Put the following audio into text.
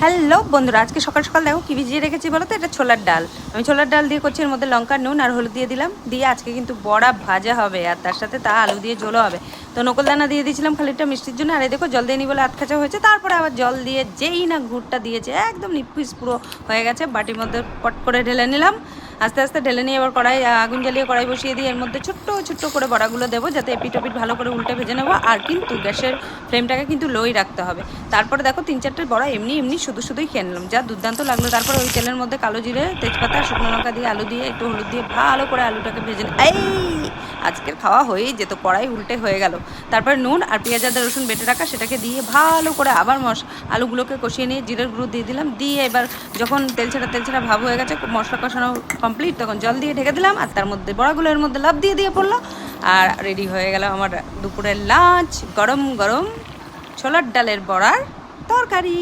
Hello বন্ধুরা, আজকে সকাল সকাল দেখো কি ভিজিয়ে রেখেছি বলো তো। এটা ছোলার ডাল। আমি ছোলার ডাল দিয়ে করছি, এর মধ্যে লঙ্কা, নুন আর হলুদ দিয়ে দিলাম। দিয়ে আজকে কিন্তু বড়া ভাজা হবে আর তার সাথে আলু দিয়ে ঝোলও হবে। তো নকলদানা দিয়ে দিয়েছিলাম খালিটা মিষ্টির জন্য। আর এই দেখো জল দিয়ে নি বলে আধখাচা হয়েছে। তারপরে আবার জল দিয়ে যেই না ঘুরটা দিয়েছে একদম নিপুষ পুরো হয়ে গেছে। বাটির মধ্যে পট করে ঢেলে নিলাম। আস্তে আস্তে ঢেলে নিয়ে এবার কড়াই আগুন জ্বালিয়ে কড়াই বসিয়ে দিয়ে এর মধ্যে ছোট্ট ছোট্ট করে বড়াগুলো দেবো, যাতে এপিট ওপিট ভালো করে উল্টে ভেজে নেবো। আর কিন্তু গ্যাসের ফ্লেমটাকে কিন্তু লোই রাখতে হবে। তারপরে দেখো 3-4টে বড়া এমনি এমনি শুধুই খেয়ে নিলাম, যা দুর্দান্ত লাগলো। তারপরে ওই তেলের মধ্যে কালো জিরে, তেজপাতা, শুকনো লঙ্কা দিয়ে আলু দিয়ে একটু হলুদ দিয়ে ভালো করে আলুটাকে ভেজে এই আজকের খাওয়া হয়েই যেত, কড়াই উল্টে হয়ে গেল। তারপরে নুন আর পেঁয়াজ আদা রসুন বেটে রাখা সেটাকে দিয়ে ভালো করে আবার আলুগুলোকে কষিয়ে নিয়ে জিরের গুঁড়ো দিয়ে দিলাম। দিয়ে এবার যখন তেল ছাড়া ভাব হয়ে গেছে, মশলা কষানো কমপ্লিট, তখন জল দিয়ে ঢেকে দিলাম। আর তার মধ্যে বড়াগুলো এর মধ্যে লাফ দিয়ে পড়লো। আর রেডি হয়ে গেল আমার দুপুরের লাঞ্চ, গরম গরম ছোলার ডালের বড়ার তরকারি।